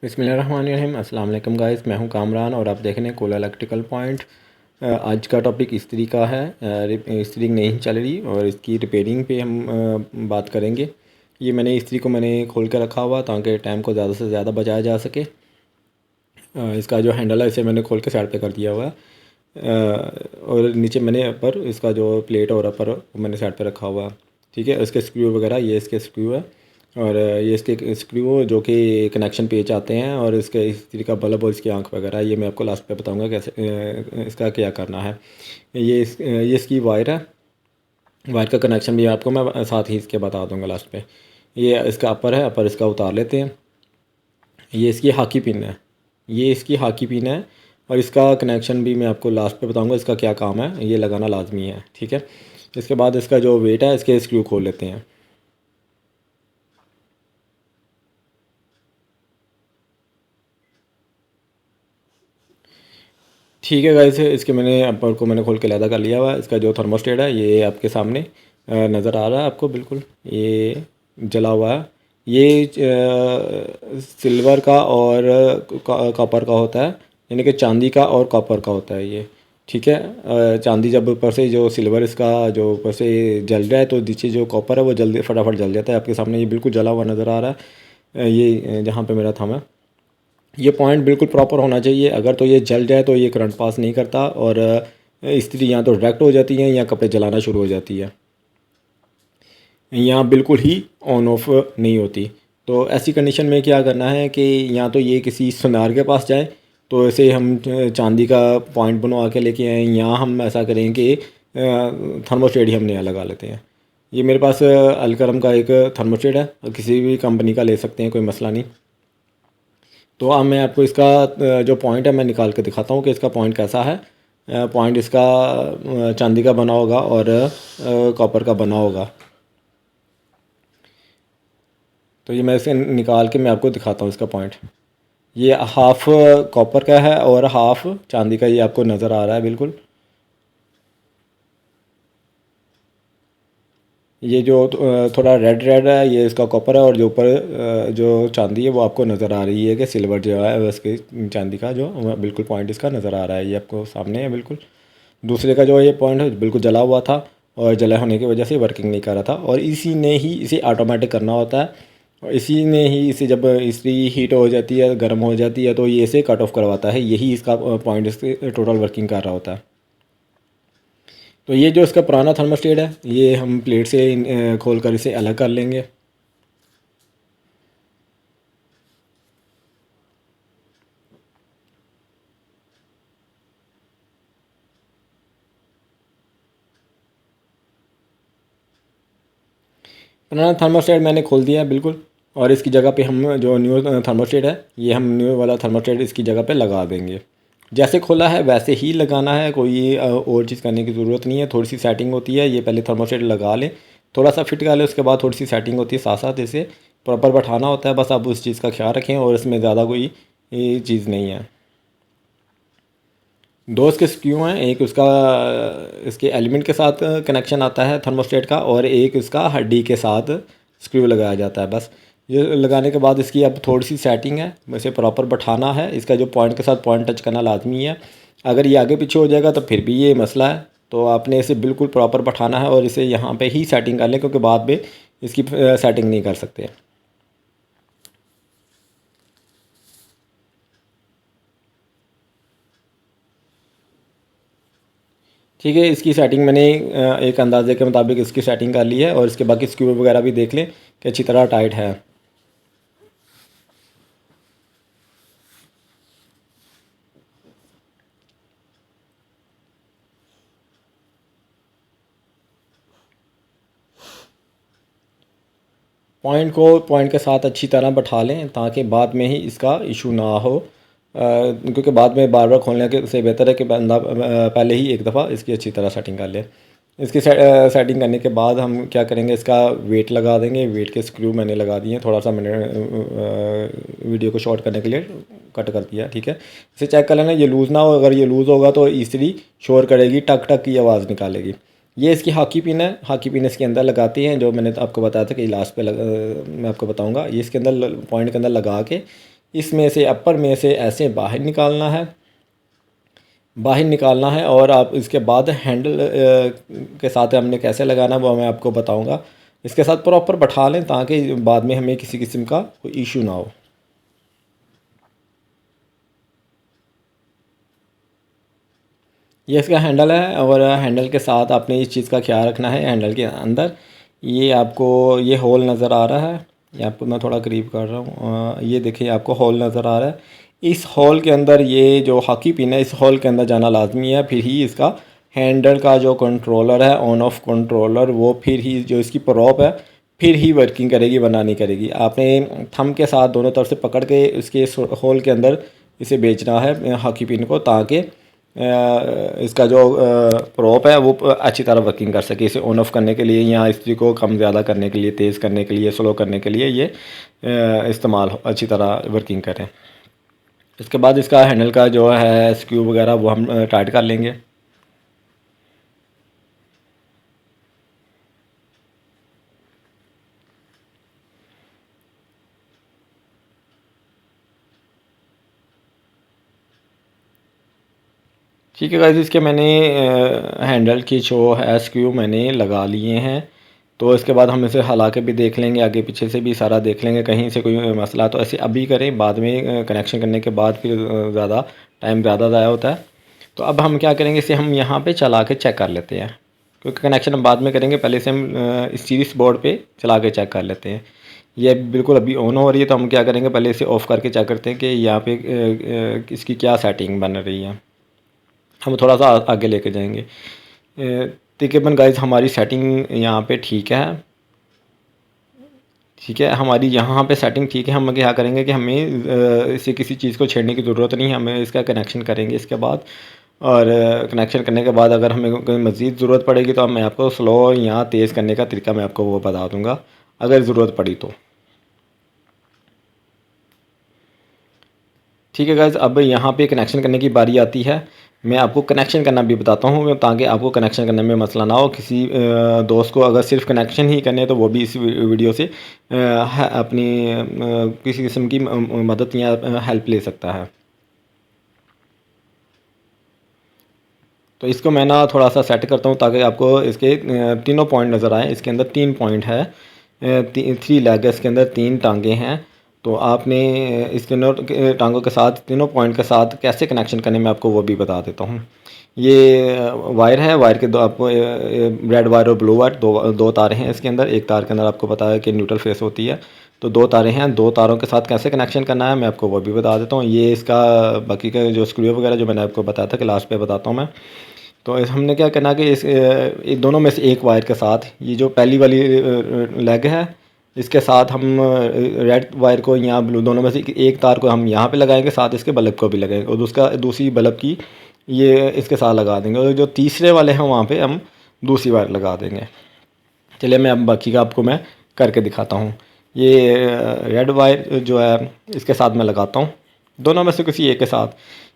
बिस्मिल्लाहिर्रहमानिर्रहीम। अस्सलाम वालेकुम गाइस, मैं हूं कामरान और आप देख रहे हैं कोला इलेक्ट्रिकल पॉइंट। आज का टॉपिक इस्त्री का है। इस्त्री नहीं चल रही और इसकी रिपेयरिंग पे हम बात करेंगे। ये इस्त्री को मैंने खोल के रखा हुआ ताकि टाइम को ज़्यादा से ज़्यादा बचाया जा सके। इसका जो हैंडल है इसे मैंने खोल के साइड पे कर दिया हुआ है। और नीचे मैंने अपर इसका जो प्लेट और अपर मैंने साइड पे रखा हुआ है। ठीक है, इसके स्क्रू वगैरह ये इसके स्क्रू है और ये इसके स्क्रू जो कि कनेक्शन पेच आते हैं और इसके इस्त्री का बल्ब और इसकी आंख वगैरह ये मैं आपको लास्ट पे बताऊंगा कैसे इसका क्या करना है। ये इसकी वायर है। वायर का कनेक्शन भी आपको मैं साथ ही इसके बता दूंगा लास्ट पे। ये इसका अपर है, अपर इसका उतार लेते हैं। ये इसकी हाकी पिन है, ये इसकी हाकी पिन है और इसका कनेक्शन भी मैं आपको लास्ट पे बताऊंगा इसका क्या काम है, ये लगाना लाजमी है। ठीक है, इसके बाद इसका जो वेट है इसके स्क्रू खोल लेते हैं। ठीक है गाइस, इसके मैंने अपर को मैंने खोल के लैदा कर लिया हुआ है। इसका जो थर्मोस्टेट है ये आपके सामने नज़र आ रहा है आपको, बिल्कुल ये जला हुआ है। ये सिल्वर का और कॉपर का होता है, यानी कि चांदी का और कॉपर का होता है ये। ठीक है, चांदी जब ऊपर से जो सिल्वर इसका जो ऊपर से जल रहा है तो नीचे जो कॉपर है वो जल्दी फटाफट जल जाता है। आपके सामने ये बिल्कुल जला हुआ नज़र आ रहा है। ये जहाँ पे मेरा थंब है ये पॉइंट बिल्कुल प्रॉपर होना चाहिए। अगर तो ये जल जाए तो ये करंट पास नहीं करता और इस्त्री या तो डायरेक्ट हो जाती है या कपड़े जलाना शुरू हो जाती है, यहाँ बिल्कुल ही ऑन ऑफ नहीं होती। तो ऐसी कंडीशन में क्या करना है कि या तो ये किसी सुनार के पास जाए, तो ऐसे हम चांदी का पॉइंट बनवा के लेके आए, या हम ऐसा करें कि थर्मोस्टेट ही हम नया लगा लेते हैं। ये मेरे पास अलकरम का एक थर्मोस्टेट है, किसी भी कंपनी का ले सकते हैं, कोई मसला नहीं। तो अब मैं आपको इसका जो पॉइंट है मैं निकाल के दिखाता हूँ कि इसका पॉइंट कैसा है। पॉइंट इसका चांदी का बना होगा और कॉपर का बना होगा। तो ये मैं इसे निकाल के मैं आपको दिखाता हूँ इसका पॉइंट। ये हाफ़ कॉपर का है और हाफ़ चांदी का, ये आपको नज़र आ रहा है बिल्कुल। ये जो थोड़ा रेड रेड है ये इसका कॉपर है और जो ऊपर जो चांदी है वो आपको नज़र आ रही है कि सिल्वर जो है उसके चांदी का जो बिल्कुल पॉइंट इसका नज़र आ रहा है, ये आपको सामने है बिल्कुल। दूसरे का जो ये पॉइंट है बिल्कुल जला हुआ था और जला होने की वजह से वर्किंग नहीं कर रहा था, और इसी ने ही इसे ऑटोमेटिक करना होता है। और इसी ने ही इसे जब इसी हीट हो जाती है, गर्म हो जाती है, तो ये इसे कट ऑफ करवाता है। यही इसका पॉइंट इसके टोटल वर्किंग कर रहा होता है। तो ये जो इसका पुराना थर्मोस्टेट है ये हम प्लेट से खोल कर इसे अलग कर लेंगे। पुराना थर्मोस्टेट मैंने खोल दिया है बिल्कुल, और इसकी जगह पे हम जो न्यू थर्मोस्टेट है ये हम न्यू वाला थर्मोस्टेट इसकी जगह पे लगा देंगे। जैसे खोला है वैसे ही लगाना है, कोई और चीज़ करने की ज़रूरत नहीं है। थोड़ी सी सेटिंग होती है, ये पहले थर्मोस्टेट लगा लें, थोड़ा सा फिट कर लें, उसके बाद थोड़ी सी सेटिंग होती है, साथ साथ इसे प्रॉपर बैठाना होता है। बस आप उस चीज़ का ख्याल रखें और इसमें ज़्यादा कोई ये चीज़ नहीं है। दो इसके स्क्रू हैं, एक उसका इसके एलिमेंट के साथ कनेक्शन आता है थर्मोस्टेट का, और एक इसका हड्डी के साथ स्क्रू लगाया जाता है। बस ये लगाने के बाद इसकी अब थोड़ी सी सेटिंग है, इसे प्रॉपर बैठाना है। इसका जो पॉइंट के साथ पॉइंट टच करना लाजमी है। अगर ये आगे पीछे हो जाएगा तो फिर भी ये मसला है। तो आपने इसे बिल्कुल प्रॉपर बैठाना है और इसे यहाँ पे ही सेटिंग कर लें, क्योंकि बाद में इसकी सेटिंग नहीं कर सकते। ठीक है, इसकी सेटिंग मैंने एक अंदाजे के मुताबिक इसकी सेटिंग कर ली है, और इसके बाकी स्क्रू वगैरह भी देख लें कि अच्छी तरह टाइट है। पॉइंट को पॉइंट के साथ अच्छी तरह बैठा लें ताकि बाद में ही इसका इशू ना हो, क्योंकि बाद में बार बार खोलने के से बेहतर है कि बंदा पहले ही एक दफ़ा इसकी अच्छी तरह सेटिंग कर ले। इसकी सेटिंग करने के बाद हम क्या करेंगे, इसका वेट लगा देंगे। वेट के स्क्रू मैंने लगा दिए हैं, थोड़ा सा मैंने वीडियो को शॉर्ट करने के लिए कट कर दिया। ठीक है, इसे चेक कर लेना ये लूज़ ना हो। अगर ये लूज़ होगा तो इजीली शोर करेगी, टक टक की आवाज़ निकालेगी। ये इसकी हॉकी पिन है, हॉकी पिन इसके अंदर लगाती हैं, जो मैंने तो आपको बताया था कि लास्ट पे मैं आपको बताऊंगा। ये इसके अंदर पॉइंट के अंदर लगा के इसमें से अपर में से ऐसे बाहर निकालना है, और आप इसके बाद हैंडल के साथ हमने कैसे लगाना वो मैं आपको बताऊंगा। इसके साथ प्रॉपर बैठा लें ताकि बाद में हमें किसी किस्म का कोई इशू ना हो। ये इसका हैंडल है, और हैंडल के साथ आपने इस चीज़ का ख्याल रखना है। हैंडल के अंदर ये आपको ये होल नज़र आ रहा है, ये आपको मैं थोड़ा करीब कर रहा हूँ, ये देखिए आपको होल नज़र आ रहा है। इस होल के अंदर ये जो हॉकी पिन है, इस होल के अंदर जाना लाजमी है, फिर ही इसका हैंडल का जो कंट्रोलर है, ऑन ऑफ कंट्रोलर, वो फिर ही जो इसकी प्रॉप है फिर ही वर्किंग करेगी, वरना नहीं करेगी। आपने थंब के साथ दोनों तरफ से पकड़ के इसके होल के अंदर इसे बेचना है हॉकी पिन को, ताकि इसका जो प्रॉप है वो अच्छी तरह वर्किंग कर सके। इसे ऑन ऑफ करने के लिए या इस्त्री को कम ज़्यादा करने के लिए, तेज़ करने के लिए, स्लो करने के लिए ये इस्तेमाल अच्छी तरह वर्किंग करें। इसके बाद इसका हैंडल का जो है स्क्रू वगैरह वो हम टाइट कर लेंगे। ठीक है गाइस, इसके मैंने हैंडल की जो है स्क्रू मैंने लगा लिए हैं। तो इसके बाद हम इसे हिला के भी देख लेंगे, आगे पीछे से भी सारा देख लेंगे, कहीं से कोई मसला तो ऐसे अभी करें, बाद में कनेक्शन करने के बाद फिर ज़्यादा टाइम ज़्यादा ज़ाया होता है। तो अब हम क्या करेंगे, इसे हम यहाँ पे चला के चेक कर लेते हैं, क्योंकि कनेक्शन हम बाद में करेंगे, पहले इसे हम सीरीज बोर्ड पे चला के चेक कर लेते हैं। ये बिल्कुल अभी ऑन हो रही है, तो हम क्या करेंगे, पहले इसे ऑफ़ करके चेक करते हैं कि यहाँ पे इसकी क्या सेटिंग बन रही है। हम थोड़ा सा आगे लेके जाएंगे। तकरीबन गाइस हमारी सेटिंग यहाँ पे ठीक है, हमारी यहाँ पे सेटिंग ठीक है। हम क्या करेंगे कि हमें इसे किसी चीज़ को छेड़ने की ज़रूरत नहीं है, हमें इसका कनेक्शन करेंगे इसके बाद। और कनेक्शन करने के बाद अगर हमें कोई मज़ीद ज़रूरत पड़ेगी तो मैं आपको स्लो या तेज़ करने का तरीका मैं आपको वो बता दूँगा अगर ज़रूरत पड़ी तो। ठीक है गाइस, अब यहाँ पे कनेक्शन करने की बारी आती है। मैं आपको कनेक्शन करना भी बताता हूँ ताकि आपको कनेक्शन करने में मसला ना हो। किसी दोस्त को अगर सिर्फ कनेक्शन ही करने तो वो भी इस वीडियो से अपनी किसी किस्म की मदद या हेल्प ले सकता है। तो इसको मैं ना थोड़ा सा सेट करता हूँ ताकि आपको इसके तीनों पॉइंट नज़र आए। इसके अंदर 3 पॉइंट है, 3 लेग है, इसके अंदर 3 टांगे हैं। तो आपने इस तीनों टांगों के साथ, तीनों पॉइंट के साथ कैसे कनेक्शन करने में आपको वो भी बता देता हूँ। ये वायर है, वायर के दो आपको रेड वायर और ब्लू वायर दो तारें हैं इसके अंदर। एक तार के अंदर आपको पता है कि न्यूट्रल फेस होती है, तो 2 तारें हैं। 2 तारों के साथ कैसे कनेक्शन करना है मैं आपको वो भी बता देता हूँ। ये इसका बाकी का जो स्क्रू वगैरह जो मैंने आपको बताया था कि लास्ट पे बताता हूँ मैं। तो हमने क्या करना कि इस दोनों में से एक वायर के साथ, ये जो पहली वाली लेग है, इसके साथ हम रेड वायर को या ब्लू, दोनों में से एक तार को हम यहाँ पे लगाएंगे, साथ इसके बल्ब को भी लगाएंगे, और दूसरी बल्ब की ये इसके साथ लगा देंगे, और जो तीसरे वाले हैं वहाँ पे हम दूसरी वायर लगा देंगे। चलिए मैं अब बाकी का आपको मैं करके दिखाता हूँ। ये रेड वायर जो है इसके साथ मैं लगाता हूँ, दोनों में से किसी एक के साथ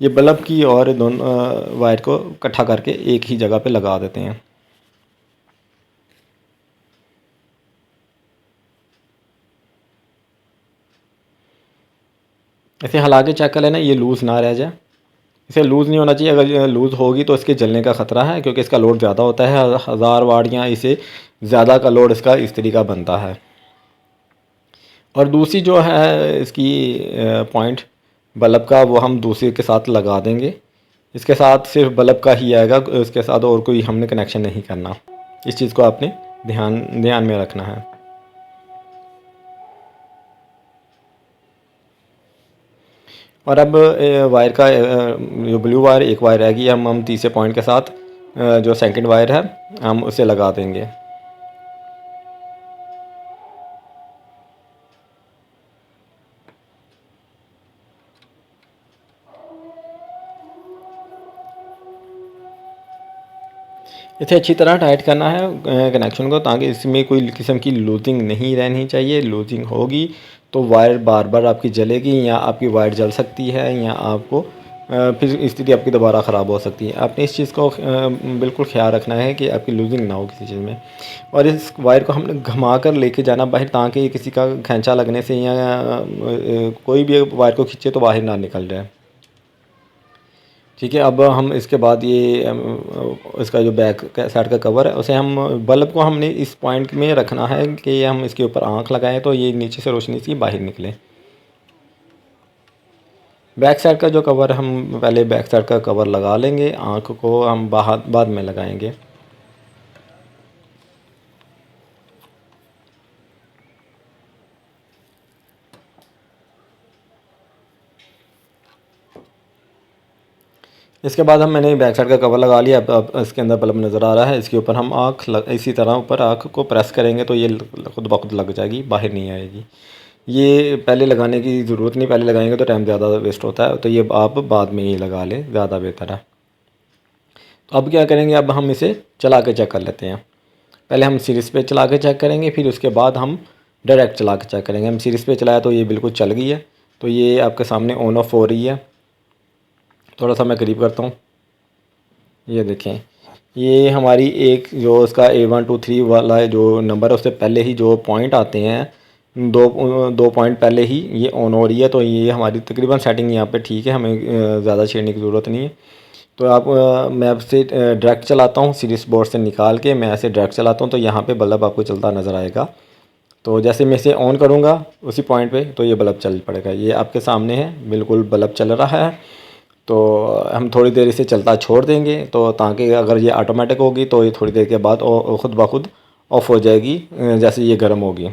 ये बल्ब की और दोनों वायर को इकट्ठा करके एक ही जगह पे लगा देते हैं। इसे हिला के चेक कर लेना ये लूज़ ना रह जाए। इसे लूज़ नहीं होना चाहिए, अगर लूज़ होगी तो इसके जलने का ख़तरा है, क्योंकि इसका लोड ज़्यादा होता है, 1000 वाट या इसे ज़्यादा का लोड इसका इस तरीका बनता है। और दूसरी जो है इसकी पॉइंट बल्ब का, वो हम दूसरे के साथ लगा देंगे। इसके साथ सिर्फ बल्ब का ही आएगा, इसके साथ और कोई हमने कनेक्शन नहीं करना। इस चीज़ को आपने ध्यान में रखना है। और अब वायर का जो ब्लू वायर एक वायर रहेगी, हम तीसरे पॉइंट के साथ जो सेकंड वायर है हम उसे लगा देंगे। इसे अच्छी तरह टाइट करना है कनेक्शन को, ताकि इसमें कोई किस्म की लूजिंग नहीं रहनी चाहिए। लूजिंग होगी तो वायर बार बार आपकी जलेगी, या आपकी वायर जल सकती है, या आपको फिर स्थिति आपकी दोबारा ख़राब हो सकती है। आपने इस चीज़ को बिल्कुल ख्याल रखना है कि आपकी लूजिंग ना हो किसी चीज़ में। और इस वायर को हमने घुमा कर लेके जाना बाहर, ताकि किसी का खींचा लगने से या कोई भी वायर को खींचे तो बाहर ना निकल जाए। ठीक है, अब हम इसके बाद ये इसका जो बैक साइड का कवर है उसे हम बल्ब को हमने इस पॉइंट में रखना है कि हम इसके ऊपर आँख लगाएं तो ये नीचे से रोशनी सी बाहर निकले। बैक साइड का जो कवर हम पहले बैक साइड का कवर लगा लेंगे, आँख को हम बाद में लगाएंगे। इसके बाद मैंने बैक साइड का कवर लगा लिया। अब इसके अंदर बल्ब नज़र आ रहा है, इसके ऊपर हम इसी तरह ऊपर आँख को प्रेस करेंगे तो ये खुद ब खुद लग जाएगी, बाहर नहीं आएगी। ये पहले लगाने की ज़रूरत नहीं, पहले लगाएंगे तो टाइम ज़्यादा वेस्ट होता है, तो ये आप बाद में ही लगा लें, ज़्यादा बेहतर है। तो अब क्या करेंगे, अब हम इसे चला के चेक कर लेते हैं। पहले हम सीरीज़ पे चला के चेक करेंगे, फिर उसके बाद हम डायरेक्ट चला के चेक करेंगे। हम सीरीज़ पे चलाया तो ये बिल्कुल चल गई है, तो ये आपके सामने ऑन ऑफ हो रही है। थोड़ा सा मैं करीब करता हूँ, ये देखें, ये हमारी एक जो उसका A1 2 3 वाला जो नंबर है उससे पहले ही जो पॉइंट आते हैं, दो पॉइंट पहले ही ये ऑन हो रही है। तो ये हमारी तकरीबन सेटिंग यहाँ पे ठीक है, हमें ज़्यादा छेड़ने की ज़रूरत नहीं है। तो आप मैं आपसे डायरेक्ट चलाता हूँ, सीरीज बोर्ड से निकाल के मैं ऐसे डायरेक्ट चलाता हूँ तो यहाँ पे बल्ब आपको चलता नज़र आएगा। तो जैसे मैं इसे ऑन करूँगा उसी पॉइंट पे तो ये बल्ब चल पड़ेगा। ये आपके सामने है, बिल्कुल बल्ब चल रहा है। तो हम थोड़ी देर इसे चलता छोड़ देंगे, तो ताकि अगर ये ऑटोमेटिक होगी तो ये थोड़ी देर के बाद ख़ुद ब खुद ऑफ़ हो जाएगी जैसे ये गर्म होगी।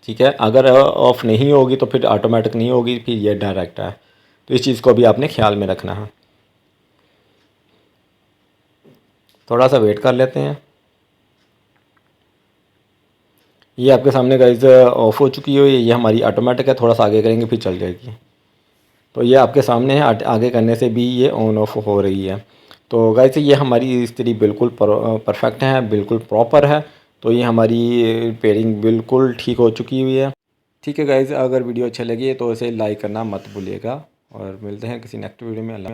ठीक है, अगर ऑफ़ नहीं होगी तो फिर ऑटोमेटिक नहीं होगी, फिर ये डायरेक्ट है। तो इस चीज़ को भी आपने ख्याल में रखना है। थोड़ा सा वेट कर लेते हैं। ये आपके सामने गाइस ऑफ़ हो चुकी है, ये हमारी ऑटोमेटिक है। थोड़ा सा आगे करेंगे फिर चल जाएगी। तो ये आपके सामने है, आगे करने से भी ये ऑन ऑफ हो रही है। तो गाइस ये हमारी इस्त्री बिल्कुल परफेक्ट है, बिल्कुल प्रॉपर है। तो ये हमारी रिपेयरिंग बिल्कुल ठीक हो चुकी हुई है। ठीक है गाइस, अगर वीडियो अच्छी लगी तो इसे लाइक करना मत भूलिएगा और मिलते हैं किसी नेक्स्ट वीडियो में। अल्लाह।